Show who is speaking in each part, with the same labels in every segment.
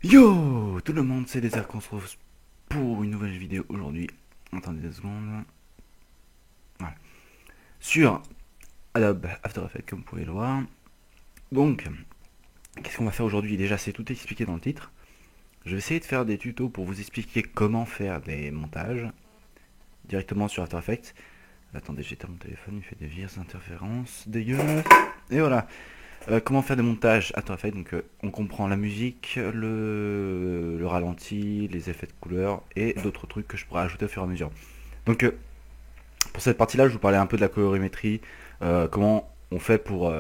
Speaker 1: Yo tout le monde, c'est Désert qu'on se retrouve pour une nouvelle vidéo aujourd'hui. Attendez 2 secondes. Voilà. Sur Adobe After Effects, comme vous pouvez le voir. Donc, qu'est-ce qu'on va faire aujourd'hui? Déjà, c'est tout expliqué dans le titre. Je vais essayer de faire des tutos pour vous expliquer comment faire des montages directement sur After Effects. Attendez, j'éteins mon téléphone, il fait des vires, interférences, dégueulasses. Et voilà. Comment faire des montages After Effects. Donc, on comprend la musique, le ralenti, les effets de couleur et d'autres trucs que je pourrais ajouter au fur et à mesure. Donc, pour cette partie-là, je vous parlais un peu de la colorimétrie, comment on fait pour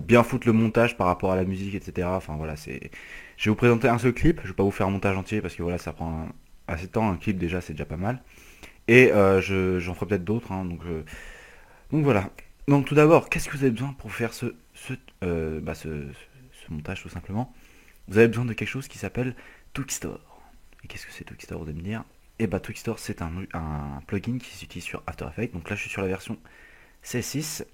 Speaker 1: bien foutre le montage par rapport à la musique, etc. Enfin voilà, c'est. Je vais vous présenter un seul clip. Je vais pas vous faire un montage entier parce que voilà, ça prend assez de temps. Un clip déjà, c'est déjà pas mal. Et j'en ferai peut-être d'autres, hein, donc voilà. Donc tout d'abord, qu'est-ce que vous avez besoin pour faire ce montage tout simplement? Vous avez besoin de quelque chose qui s'appelle Twixtor. Et qu'est-ce que c'est Twixtor, vous allez me dire? Et bah Twixtor, c'est un plugin qui s'utilise sur After Effects. Donc là, je suis sur la version C6.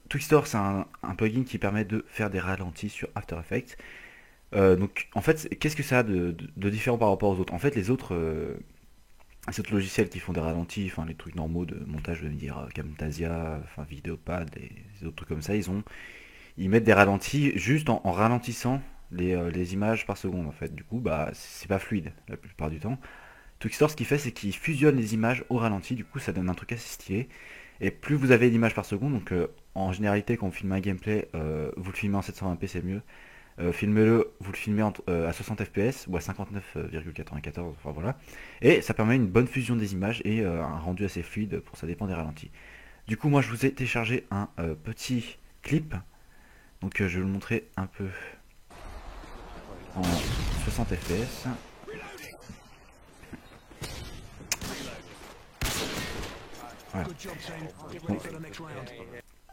Speaker 1: Twixtor, c'est un plugin qui permet de faire des ralentis sur After Effects. Donc en fait, qu'est-ce que ça a de différent par rapport aux autres? En fait, les autres logiciels qui font des ralentis, enfin les trucs normaux de montage, je veux dire Camtasia, enfin Videopad et les autres trucs comme ça, ils mettent des ralentis juste en ralentissant les images par seconde en fait. Du coup, bah c'est pas fluide la plupart du temps. Twixtor, ce qu'il fait, c'est qu'il fusionne les images au ralenti. Du coup, ça donne un truc assez stylé. Et plus vous avez d'images par seconde, donc en généralité, quand vous filmez un gameplay, vous le filmez en 720p, c'est mieux. Filmez-le, vous le filmez à 60 fps ou à 59,94, enfin voilà. Et ça permet une bonne fusion des images et un rendu assez fluide pour ça dépend des ralentis. Du coup, moi je vous ai téléchargé un petit clip. Donc je vais vous le montrer un peu en 60 fps. Voilà, donc,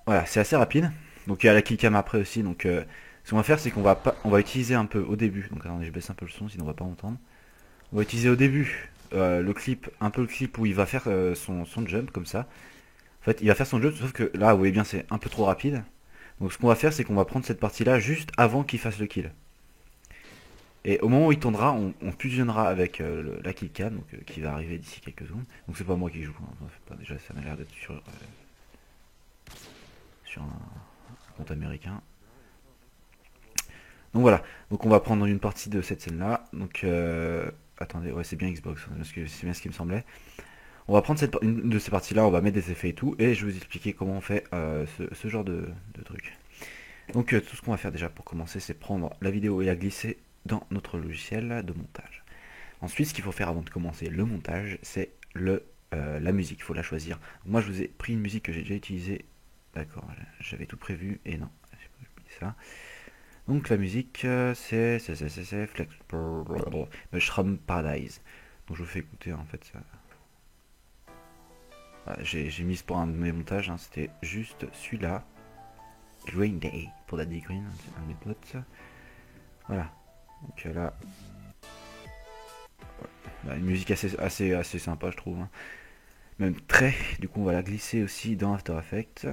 Speaker 1: voilà, c'est assez rapide. Donc il y a la killcam après aussi. Donc ce qu'on va faire, c'est on va utiliser un peu au début. Donc attendez, je baisse un peu le son, sinon on va pas entendre. On va utiliser au début un peu le clip où il va faire son jump comme ça. En fait, il va faire son jump, sauf que là, vous voyez bien, c'est un peu trop rapide. Donc ce qu'on va faire, c'est qu'on va prendre cette partie-là juste avant qu'il fasse le kill. Et au moment où il tournera, on fusionnera avec la killcam, donc qui va arriver d'ici quelques secondes. Donc c'est pas moi qui joue, hein. Enfin, pas, déjà ça m'a l'air d'être sur un compte américain. Donc voilà, donc on va prendre une partie de cette scène-là. Donc attendez, ouais c'est bien Xbox, hein, parce que c'est bien ce qui me semblait. On va prendre une de ces parties-là, on va mettre des effets et tout, et je vais vous expliquer comment on fait ce genre de truc. Donc tout ce qu'on va faire déjà pour commencer, c'est prendre la vidéo et la glisser dans notre logiciel de montage. Ensuite, ce qu'il faut faire avant de commencer le montage, c'est la musique, il faut la choisir. Moi, je vous ai pris une musique que j'ai déjà utilisée. D'accord, j'avais tout prévu, et non, j'ai oublié ça. Donc la musique, c'est Flex Mushroom Paradise. Donc je vous fais écouter en fait ça. Voilà, j'ai mis pour un de mes montages, hein, c'était juste celui-là. Green Day pour Daddy Green, c'est un de mes potes. Voilà. Donc là, voilà, une musique assez sympa, je trouve, hein. Même très. Du coup, on va la glisser aussi dans After Effects.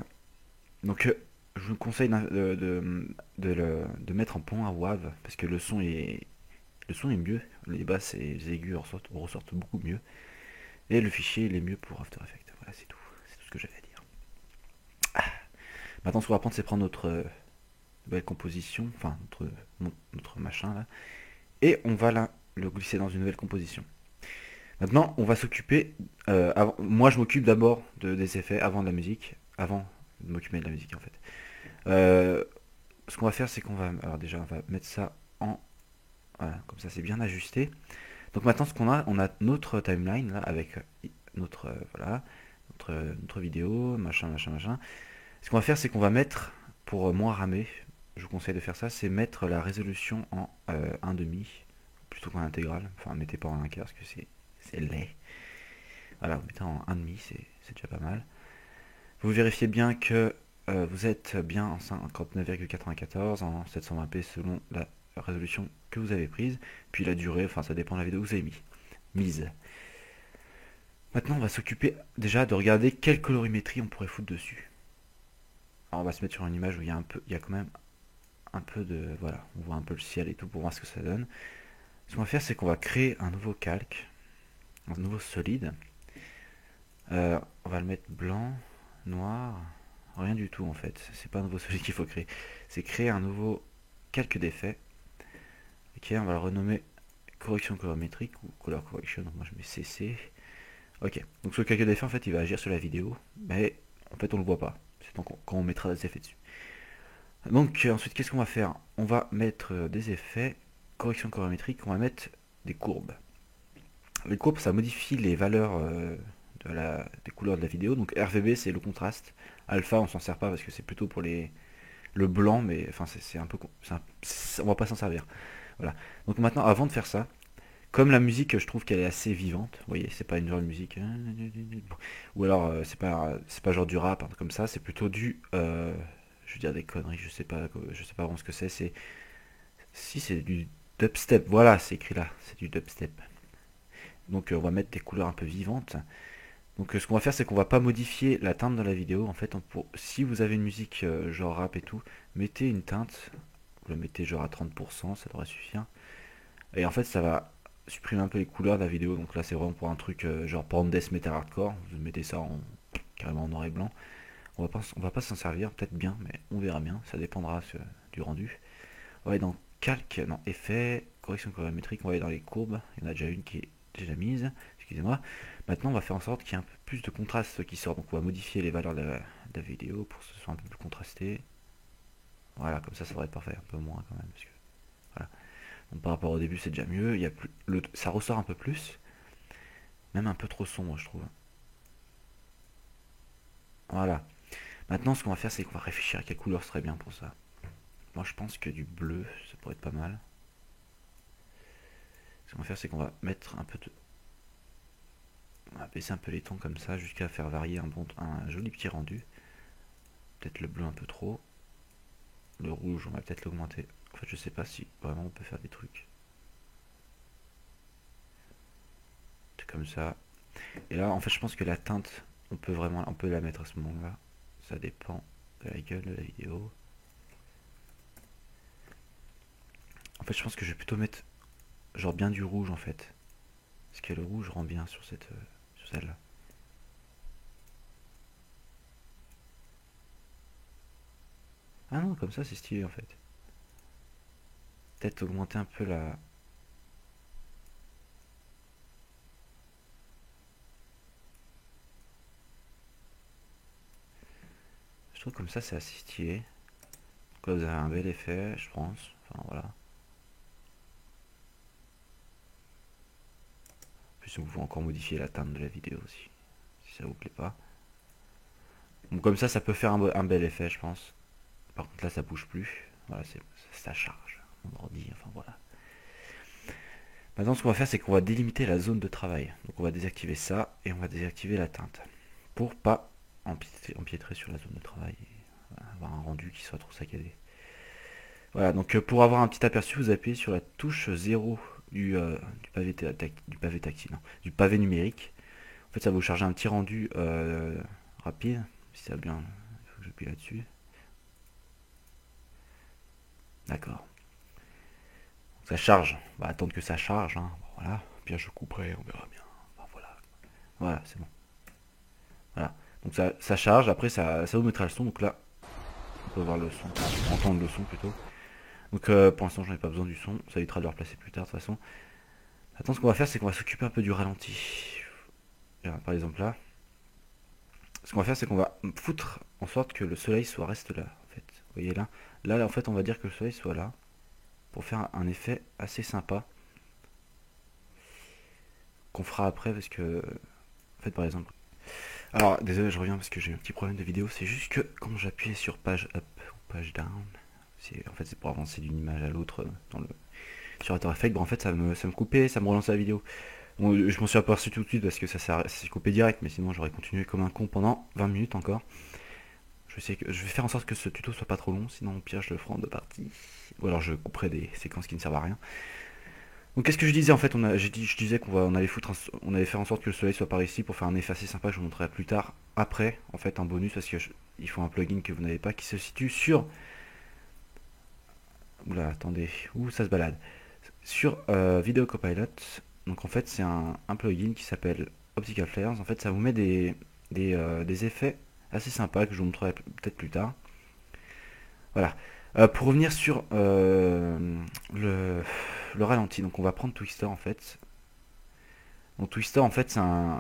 Speaker 1: Donc, je vous conseille de mettre en point à WAV parce que le son est mieux. Les basses et les aigus ressortent beaucoup mieux. Et le fichier, il est mieux pour After Effects. Voilà, c'est tout. C'est tout ce que j'avais à dire. Maintenant, ce qu'on va prendre, c'est prendre notre nouvelle composition, enfin notre machin là, et on va le glisser dans une nouvelle composition. Maintenant, on va s'occuper. Moi, je m'occupe d'abord des effets avant de la musique, avant de m'occuper de la musique en fait. Ce qu'on va faire, c'est qu'on va, alors déjà, on va mettre ça en, voilà, comme ça, c'est bien ajusté. Donc maintenant, on a notre timeline là avec voilà, notre vidéo, machin, machin, machin. Ce qu'on va faire, c'est qu'on va mettre, pour moins ramer, je vous conseille de faire ça, c'est mettre la résolution en 1,5 plutôt qu'en intégrale. Enfin, mettez pas en 1 quart parce que c'est laid. Voilà, vous mettez en 1,5, c'est déjà pas mal. Vous vérifiez bien que vous êtes bien en 59,94 en 720p selon la résolution que vous avez prise. Puis la durée, enfin ça dépend de la vidéo que vous avez mise. Maintenant, on va s'occuper déjà de regarder quelle colorimétrie on pourrait foutre dessus. Alors, on va se mettre sur une image où il y a quand même un peu de... Voilà, on voit un peu le ciel et tout pour voir ce que ça donne. Ce qu'on va faire, c'est qu'on va créer un nouveau calque, un nouveau solide. On va le mettre blanc, noir, rien du tout en fait. C'est pas un nouveau solide qu'il faut créer. C'est créer un nouveau calque d'effet. Ok, on va le renommer correction colorimétrique ou color correction. Donc moi je mets CC. Ok, donc ce calque d'effet en fait il va agir sur la vidéo, mais en fait on le voit pas. C'est quand on mettra des effets dessus. Donc ensuite qu'est-ce qu'on va faire? On va mettre des effets, correction colorimétrique, on va mettre des courbes. Les courbes ça modifie les valeurs des couleurs de la vidéo. Donc RVB c'est le contraste. Alpha on s'en sert pas parce que c'est plutôt pour le blanc, mais enfin c'est un peu... on va pas s'en servir. Voilà. Donc maintenant avant de faire ça, comme la musique je trouve qu'elle est assez vivante, vous voyez, c'est pas une genre de musique. Ou alors c'est pas genre du rap, hein, comme ça, c'est plutôt du... je veux dire des conneries, je sais pas vraiment ce que c'est. Si c'est du dubstep, voilà, c'est écrit là, c'est du dubstep. Donc on va mettre des couleurs un peu vivantes. Donc ce qu'on va faire, c'est qu'on va pas modifier la teinte de la vidéo. En fait, si vous avez une musique genre rap et tout, mettez une teinte, vous la mettez genre à 30%, ça devrait suffire. Et en fait, ça va supprimer un peu les couleurs de la vidéo. Donc là, c'est vraiment pour un truc genre pour death metal hardcore. Vous mettez ça carrément en noir et blanc. On va pas s'en servir, peut-être bien, mais on verra bien. Ça dépendra du rendu. On va aller dans calque, non, effet, correction colorimétrique, on va aller dans les courbes. Il y en a déjà une qui est déjà mise, excusez-moi. Maintenant, on va faire en sorte qu'il y ait un peu plus de contraste qui sort. Donc, on va modifier les valeurs de la vidéo pour que ce soit un peu plus contrasté. Voilà, comme ça devrait être parfait. Un peu moins quand même. Parce que, voilà. Donc, par rapport au début, c'est déjà mieux. Il y a plus, ça ressort un peu plus. Même un peu trop sombre, je trouve. Voilà. Maintenant, ce qu'on va faire, c'est qu'on va réfléchir à quelle couleur serait bien pour ça. Moi, je pense que du bleu, ça pourrait être pas mal. Ce qu'on va faire, c'est qu'on va mettre un peu de... On va baisser un peu les tons comme ça, jusqu'à faire varier un joli petit rendu. Peut-être le bleu un peu trop. Le rouge, on va peut-être l'augmenter. En fait, je sais pas si vraiment on peut faire des trucs. C'est comme ça. Et là, en fait, je pense que la teinte, on peut la mettre à ce moment-là. Ça dépend de la gueule de la vidéo. En fait, je pense que je vais plutôt mettre genre bien du rouge en fait. Parce que le rouge rend bien sur celle-là. Ah non, comme ça c'est stylé en fait. Peut-être augmenter un peu la... Je trouve comme ça c'est assez stylé. Donc là vous avez un bel effet, je pense. Enfin voilà. En plus vous pouvez encore modifier la teinte de la vidéo aussi. Si ça vous plaît pas. Donc comme ça peut faire un bel effet je pense. Par contre là ça bouge plus. Voilà, ça charge. Mon ordi, enfin voilà. Maintenant ce qu'on va faire c'est qu'on va délimiter la zone de travail. Donc on va désactiver ça et on va désactiver la teinte. Pour pas empiétrer sur la zone de travail et avoir un rendu qui soit trop saccadé. Voilà, donc pour avoir un petit aperçu, vous appuyez sur la touche 0 du pavé tactile, non, du pavé numérique. En fait, ça va vous charger un petit rendu rapide. Si ça va bien, il faut que j'appuie là-dessus. D'accord. Ça charge. On va attendre que ça charge. Hein. Voilà. Bien, je couperai, on verra bien. Enfin, voilà. Voilà, c'est bon. Voilà. Donc ça charge. Après, ça vous mettra le son. Donc là, on peut voir le son. Entendre le son plutôt. Donc pour l'instant, j'en ai pas besoin du son. Ça évitera de le replacer plus tard de toute façon. Maintenant, ce qu'on va faire, c'est qu'on va s'occuper un peu du ralenti. Par exemple là. Ce qu'on va faire, c'est qu'on va foutre en sorte que le soleil reste là. En fait. Vous voyez là. Là, en fait, on va dire que le soleil soit là. Pour faire un effet assez sympa. Qu'on fera après parce que... En fait, par exemple... Alors, désolé, je reviens parce que j'ai eu un petit problème de vidéo. C'est juste que quand j'appuyais sur page up ou page down, en fait, c'est pour avancer d'une image à l'autre sur After Effects. Bon, en fait, ça me coupait, ça me relançait la vidéo. Bon, je m'en suis aperçu tout de suite parce que ça s'est coupé direct, mais sinon j'aurais continué comme un con pendant 20 minutes encore. Je vais faire en sorte que ce tuto soit pas trop long, sinon au pire je le ferai en deux parties. Ou alors je couperai des séquences qui ne servent à rien. Donc qu'est-ce que je disais en fait, je disais on allait faire en sorte que le soleil soit par ici pour faire un effet assez sympa, je vous montrerai plus tard, après, en fait, un bonus, parce que il faut un plugin que vous n'avez pas qui se situe sur Oula, attendez, où ça se balade. Sur Video Copilot, donc en fait c'est un plugin qui s'appelle Optical Flares. En fait ça vous met des effets assez sympas que je vous montrerai peut-être plus tard. Voilà. Pour revenir sur le ralenti, donc on va prendre Twister en fait. Donc Twister en fait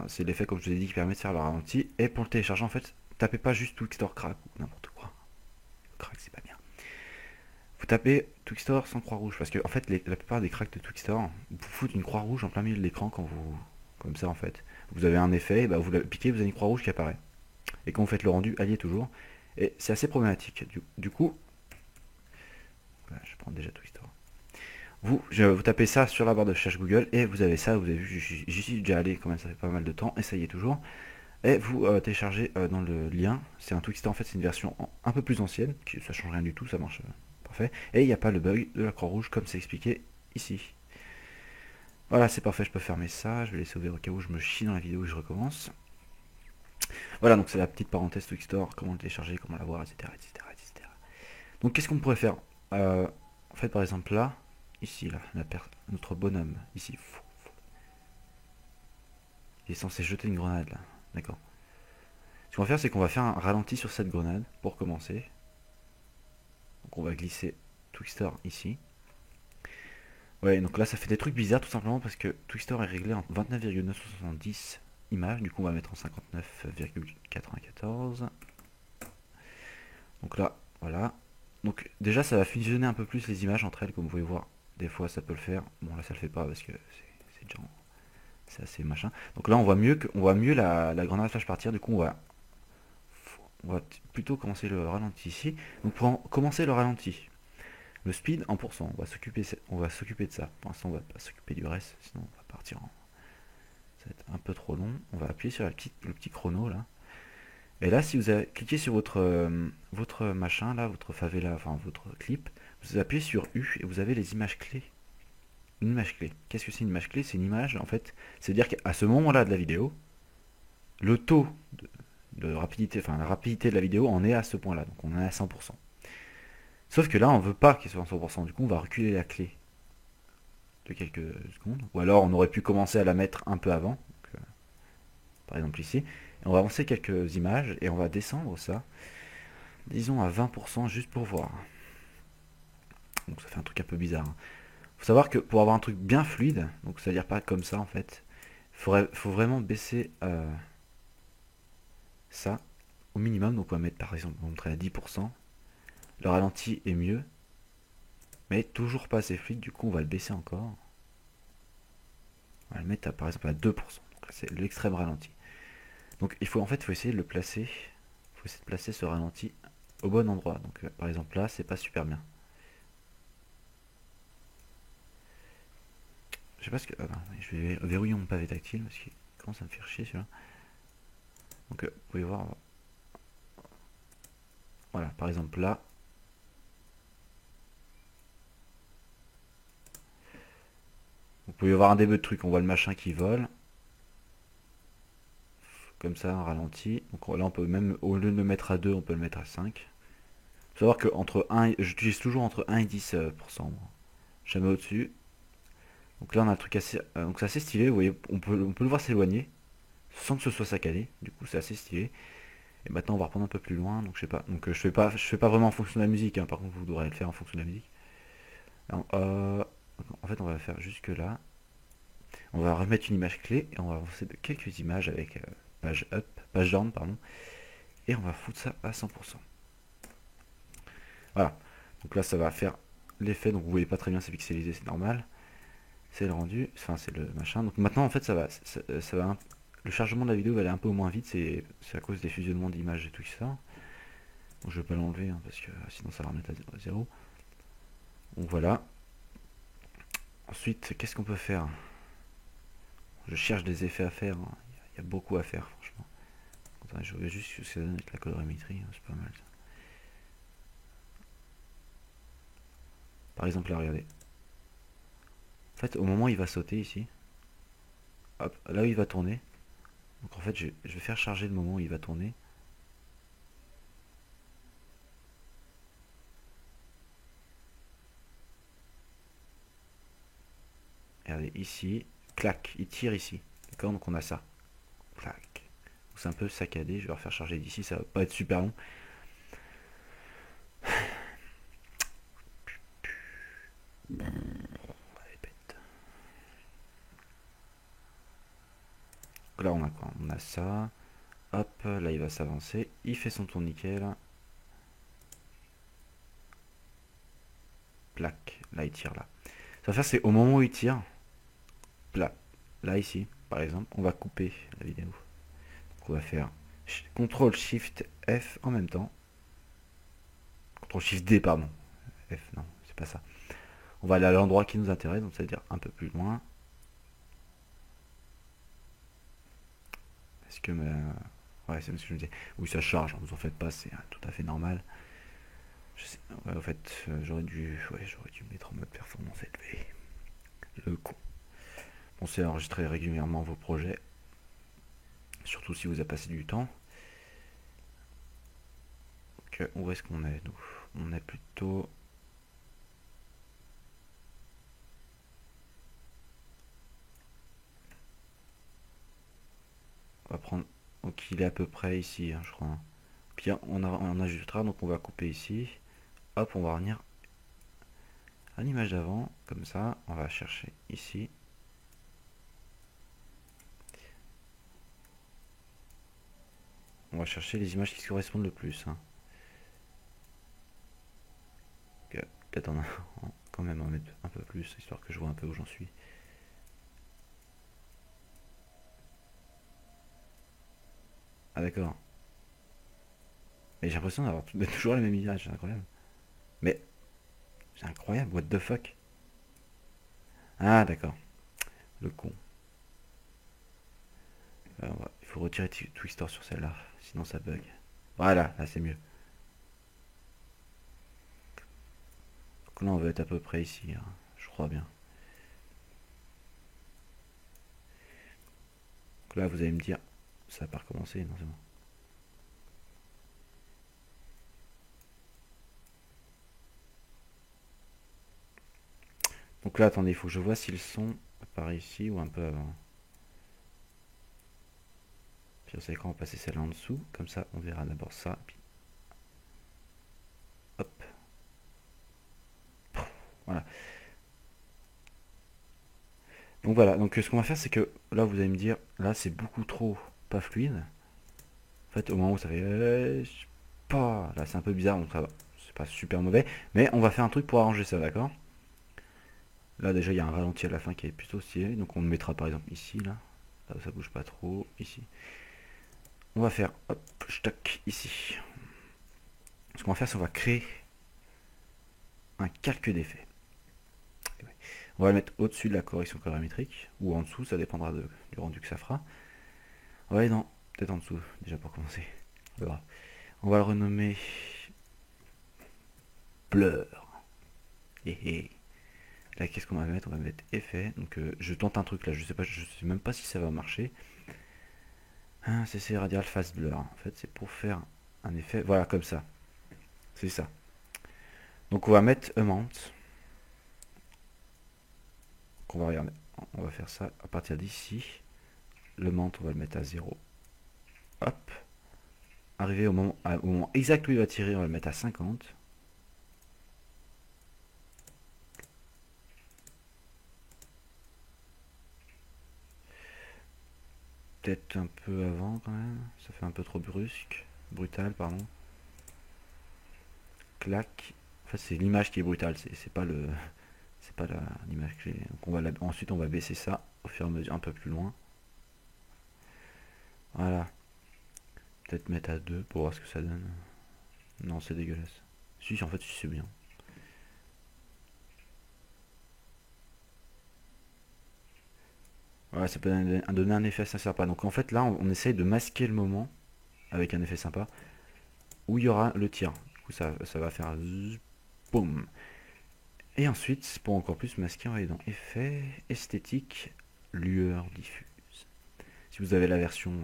Speaker 1: c'est l'effet comme je vous ai dit qui permet de faire le ralenti. Et pour le télécharger en fait, tapez pas juste Twister crack ou n'importe quoi. Crack c'est pas bien. Vous tapez Twister sans croix rouge parce que en fait la plupart des cracks de Twister vous foutent une croix rouge en plein milieu de l'écran quand vous comme ça en fait. Vous avez un effet, et bah vous la piquez, vous avez une croix rouge qui apparaît. Et quand vous faites le rendu, alliez toujours. Et c'est assez problématique. Du coup, voilà, je prends déjà Twister. Vous tapez ça sur la barre de recherche Google et vous avez ça, vous avez vu, j'y suis déjà allé quand même, ça fait pas mal de temps et ça y est toujours. Et vous téléchargez dans le lien, c'est un Twister en fait, c'est une version un peu plus ancienne, ça change rien du tout, ça marche parfait. Et il n'y a pas le bug de la croix rouge comme c'est expliqué ici. Voilà, c'est parfait, je peux fermer ça, je vais laisser ouvert au cas où je me chie dans la vidéo et je recommence. Voilà, donc c'est la petite parenthèse Twister, comment le télécharger, comment l'avoir, etc., etc., etc. Donc qu'est-ce qu'on pourrait faire en fait, par exemple là, ici, là, notre bonhomme, ici, il est censé jeter une grenade là, d'accord. Ce qu'on va faire, c'est qu'on va faire un ralenti sur cette grenade pour commencer. Donc on va glisser Twister ici. Ouais, donc là ça fait des trucs bizarres tout simplement parce que Twister est réglé en 29,970 images, du coup on va mettre en 59,94. Donc là, voilà. Donc déjà ça va fusionner un peu plus les images entre elles, comme vous pouvez voir. Des fois ça peut le faire. Bon là ça le fait pas parce que c'est déjà c'est assez machin. Donc là on voit mieux la grenade flash partir, du coup on va plutôt commencer le ralenti ici. Donc pour commencer le ralenti, le speed en pourcent, on va s'occuper de ça. Pour l'instant on va pas s'occuper du reste, sinon on va partir en... Ça va être un peu trop long. On va appuyer sur le petit chrono là. Et là, si vous avez cliqué sur votre machin là, votre favela, enfin votre clip, vous appuyez sur U et vous avez les images clés. Une image clé. Qu'est-ce que c'est une image clé? C'est une image, en fait, c'est-à-dire qu'à ce moment-là de la vidéo, le taux de rapidité, enfin la rapidité de la vidéo en est à ce point-là, donc on est à 100%. Sauf que là, on veut pas qu'il soit à 100%, du coup on va reculer la clé de quelques secondes, ou alors on aurait pu commencer à la mettre un peu avant, donc, par exemple ici, et on va avancer quelques images et on va descendre ça, disons à 20% juste pour voir. Donc ça fait un truc un peu bizarre. Hein. Faut savoir que pour avoir un truc bien fluide, donc c'est-à-dire pas comme ça en fait, faut vraiment baisser ça au minimum. Donc on va mettre par exemple, on va montrer à 10%. Le ralenti est mieux, mais toujours pas assez fluide, du coup on va le baisser encore. On va le mettre par exemple à 2%. Donc c'est l'extrême ralenti. Donc il faut en fait faut essayer de le placer. Il faut essayer de placer ce ralenti au bon endroit. Donc par exemple là, c'est pas super bien. Je sais pas ce que. Attends, je vais verrouiller mon pavé tactile parce qu'il commence à me faire chier celui-là. Donc vous pouvez voir. Voilà, par exemple là. Vous pouvez voir un début de truc. On voit le machin qui vole. Comme ça, un ralenti. Donc là, on peut même, au lieu de le mettre à 2, on peut le mettre à 5. Faut savoir que entre 1 j'utilise toujours entre 1 et 10%. Jamais au-dessus. Donc là, on a un truc assez. Donc c'est assez stylé. Vous voyez, on peut le voir s'éloigner sans que ce soit saccadé. Du coup, c'est assez stylé. Et maintenant, on va reprendre un peu plus loin. Donc je sais pas. Donc je fais pas vraiment en fonction de la musique. Hein. Par contre, vous devrez le faire en fonction de la musique. Alors, en fait, on va faire jusque là. On va remettre une image clé et on va avancer de quelques images avec page up, page down, pardon. Et on va foutre ça à 100%. Voilà. Donc là, ça va faire l'effet. Donc vous voyez pas très bien, c'est pixelisé, c'est normal. C'est le rendu, enfin c'est le machin. Donc maintenant, en fait, ça va le chargement de la vidéo va aller un peu moins vite. C'est à cause des fusionnements d'images et tout ça. Donc je vais pas l'enlever hein, parce que sinon ça va remettre à 0. Donc voilà. Ensuite, qu'est-ce qu'on peut faire? Je cherche des effets à faire. Hein. Il y a beaucoup à faire, franchement. Attends, je regarde juste ce que ça donne avec la colorimétrie. Hein, c'est pas mal ça. Par exemple, là, regardez. En fait, au moment où il va sauter ici, hop, là où il va tourner. Donc en fait, je vais faire charger le moment où il va tourner. aller ici, clac, il tire ici. D'accord, donc on a ça. Clac. C'est un peu saccadé, je vais refaire charger d'ici, ça va pas être super long. Là on a quoi? On a ça. Hop, là il va s'avancer. Il fait son tour nickel. Plac. Là il tire là. Ça va faire c'est au moment où il tire. Là. Là ici, par exemple, on va couper la vidéo. Donc on va faire CTRL SHIFT F en même temps. CTRL SHIFT D, pardon. F, non, c'est pas ça. On va aller à l'endroit qui nous intéresse, donc c'est-à-dire un peu plus loin. Est-ce que ouais, c'est ce que je me disais. Oui, ça charge, ne vous en faites pas, c'est tout à fait normal. Je sais... Ouais, en fait, j'aurais dû mettre en mode performance élevée. Le con. Pensez à enregistrer régulièrement vos projets, surtout si vous avez passé du temps. Donc, où est-ce qu'on est, nous? On est plutôt... On va prendre... Donc il est à peu près ici, hein, je crois. Puis on ajoutera, donc on va couper ici. Hop, on va revenir à l'image d'avant, comme ça. On va chercher ici. On va chercher les images qui se correspondent le plus. Hein. Peut-être quand même en mettre un peu plus, histoire que je vois un peu où j'en suis. Ah d'accord. Mais j'ai l'impression d'avoir toujours les mêmes images, c'est incroyable. Mais c'est incroyable, what the fuck. Ah d'accord, le con. Il faut retirer Twister sur celle-là, sinon ça bug. Voilà, là c'est mieux. Donc là on va être à peu près ici, hein, je crois bien. Donc là vous allez me dire, ça n'a pas recommencé, non c'est bon. Donc là attendez, il faut que je vois si le son apparaît ici ou un peu avant. Puis vous savez quand on va passer celle-là en dessous, comme ça on verra d'abord ça, puis hop. Voilà. Donc voilà, donc ce qu'on va faire c'est que là vous allez me dire, là c'est beaucoup trop pas fluide. En fait au moment où ça fait pas, là c'est un peu bizarre donc ça va, c'est pas super mauvais, mais on va faire un truc pour arranger ça, d'accord? Là déjà il y a un ralenti à la fin qui est plutôt stylé, donc on le mettra par exemple ici, là où ça bouge pas trop, ici. On va faire, hop, stock ici. Ce qu'on va faire c'est qu'on va créer un calque d'effet. On va le mettre au-dessus de la correction colorimétrique, ou en dessous, ça dépendra du rendu que ça fera. Ouais, non, peut-être en dessous, déjà pour commencer. Voilà. On va le renommer Blur. Et là, qu'est-ce qu'on va mettre? On va mettre effet. Donc, je tente un truc là, je sais même pas si ça va marcher. CC radial face blur. En fait, c'est pour faire un effet. Voilà, comme ça. C'est ça. Donc, on va mettre amount. On va regarder. On va faire ça à partir d'ici. Le amount, on va le mettre à 0. Hop. Arrivé au moment exact où il va tirer, on va le mettre à 50. Peut-être un peu avant quand même. Ça fait un peu trop brusque. Brutal, pardon. Clac. En fait, c'est l'image qui est brutale. C'est pas le. C'est pas l'image que j'ai. Donc ensuite, on va baisser ça au fur et à mesure un peu plus loin. Voilà. Peut-être mettre à 2 pour voir ce que ça donne. Non, c'est dégueulasse. Si, en fait, si c'est bien. Voilà, ça peut donner un effet assez sympa. Donc en fait, là, on essaye de masquer le moment avec un effet sympa où il y aura le tir. Du coup, ça va faire boum. Et ensuite, pour encore plus masquer, on va aller dans effet, esthétique, lueur diffuse. Si vous avez la version,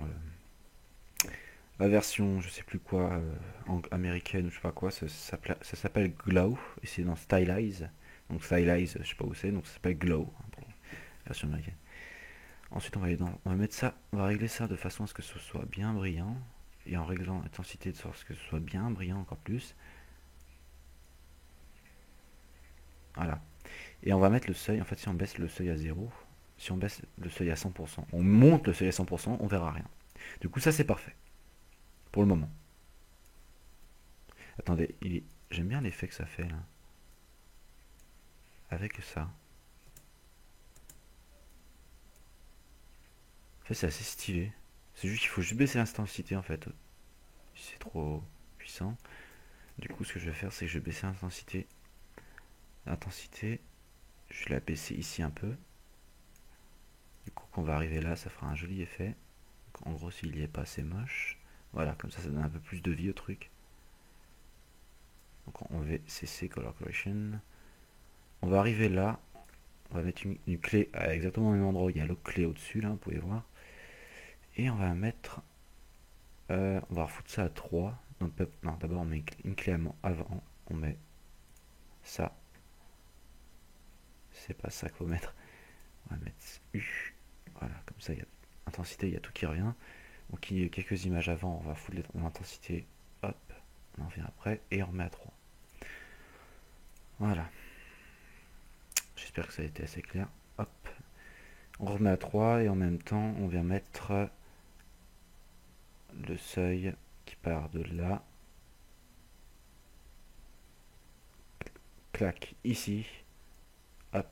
Speaker 1: je sais plus quoi, américaine ou je sais pas quoi, ça s'appelle Glow et c'est dans Stylize. Donc Stylize, je sais pas où c'est, donc ça s'appelle Glow. version américaine. Ensuite, on va aller on va mettre ça, on va régler ça de façon à ce que ce soit bien brillant. Et en réglant l'intensité de sorte à ce que ce soit bien brillant encore plus. Voilà. Et on va mettre le seuil, en fait si on baisse le seuil à 0, si on baisse le seuil à 100%, on monte le seuil à 100%, on verra rien. Du coup ça c'est parfait. Pour le moment. Attendez, j'aime bien l'effet que ça fait là. Avec ça. En fait c'est assez stylé. C'est juste qu'il faut juste baisser l'intensité en fait. C'est trop puissant. Du coup ce que je vais faire c'est que je vais baisser l'intensité. L'intensité, je vais la baisser ici un peu. Du coup quand on va arriver là, ça fera un joli effet. Donc, en gros s'il n'y est pas assez moche. Voilà, comme ça donne un peu plus de vie au truc. Donc on va cc color correction. On va arriver là. On va mettre une clé à exactement au même endroit où il y a l'autre clé au-dessus, là, vous pouvez voir. Et on va mettre... on va refoutre ça à 3. Non, d'abord on met une clé avant. On met ça. C'est pas ça qu'il faut mettre. On va mettre U. Voilà, comme ça, il y a intensité, il y a tout qui revient. Donc il y a quelques images avant, on va foutre l'intensité. Hop, on en vient après. Et on remet à 3. Voilà. J'espère que ça a été assez clair. Hop. On remet à 3 et en même temps on vient mettre le seuil qui part de là. Clac, ici. Hop.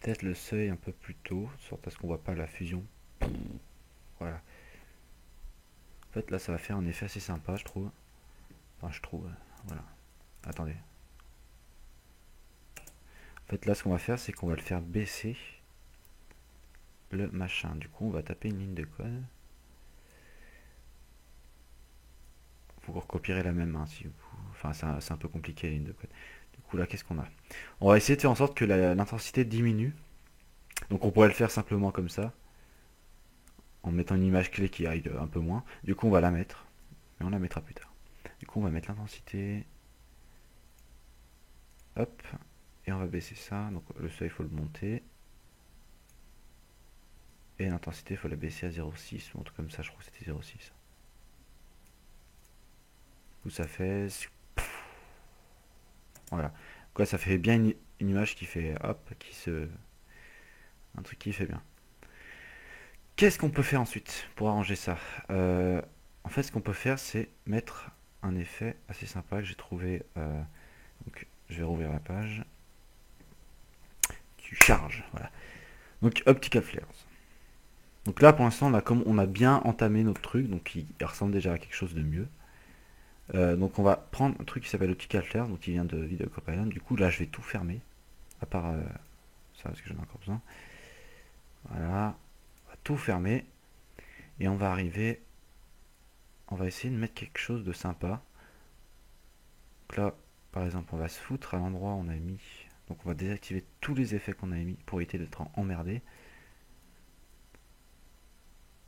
Speaker 1: Peut-être le seuil un peu plus tôt, sorte à ce qu'on voit pas la fusion. Voilà. En fait là ça va faire un effet assez sympa je trouve. Enfin je trouve. Voilà. Attendez. En fait là ce qu'on va faire c'est qu'on va le faire baisser le machin. Du coup on va taper une ligne de code. Vous recopierez la même si vous... Enfin c'est un peu compliqué la ligne de code. Du coup là qu'est-ce qu'on a? On va essayer de faire en sorte que l'intensité diminue. Donc on pourrait le faire simplement comme ça. En mettant une image clé qui aille un peu moins. Du coup on va la mettre. Mais on la mettra plus tard. Du coup on va mettre l'intensité. Hop. Et on va baisser ça. Donc le seuil il faut le monter. Et l'intensité il faut la baisser à 0,6. Ou un truc comme ça, je crois que c'était 0,6. Du coup ça fait... Voilà. Quoi, ça fait bien une image qui fait hop, qui se... Un truc qui fait bien. Qu'est-ce qu'on peut faire ensuite pour arranger ça? En fait, ce qu'on peut faire, c'est mettre un effet assez sympa que j'ai trouvé. Donc, je vais rouvrir la page. Tu charges, voilà. Donc, Optical Flares. Donc là, pour l'instant, comme on a bien entamé notre truc, donc il ressemble déjà à quelque chose de mieux. Donc, on va prendre un truc qui s'appelle Optical Flares, donc il vient de Video Companion. Du coup, là, je vais tout fermer, à part ça, parce que j'en ai encore besoin. Voilà, on va tout fermer. Et on va arriver, on va essayer de mettre quelque chose de sympa. Donc là, par exemple, on va se foutre à l'endroit où on a mis. Donc on va désactiver tous les effets qu'on a mis pour éviter d'être emmerdé.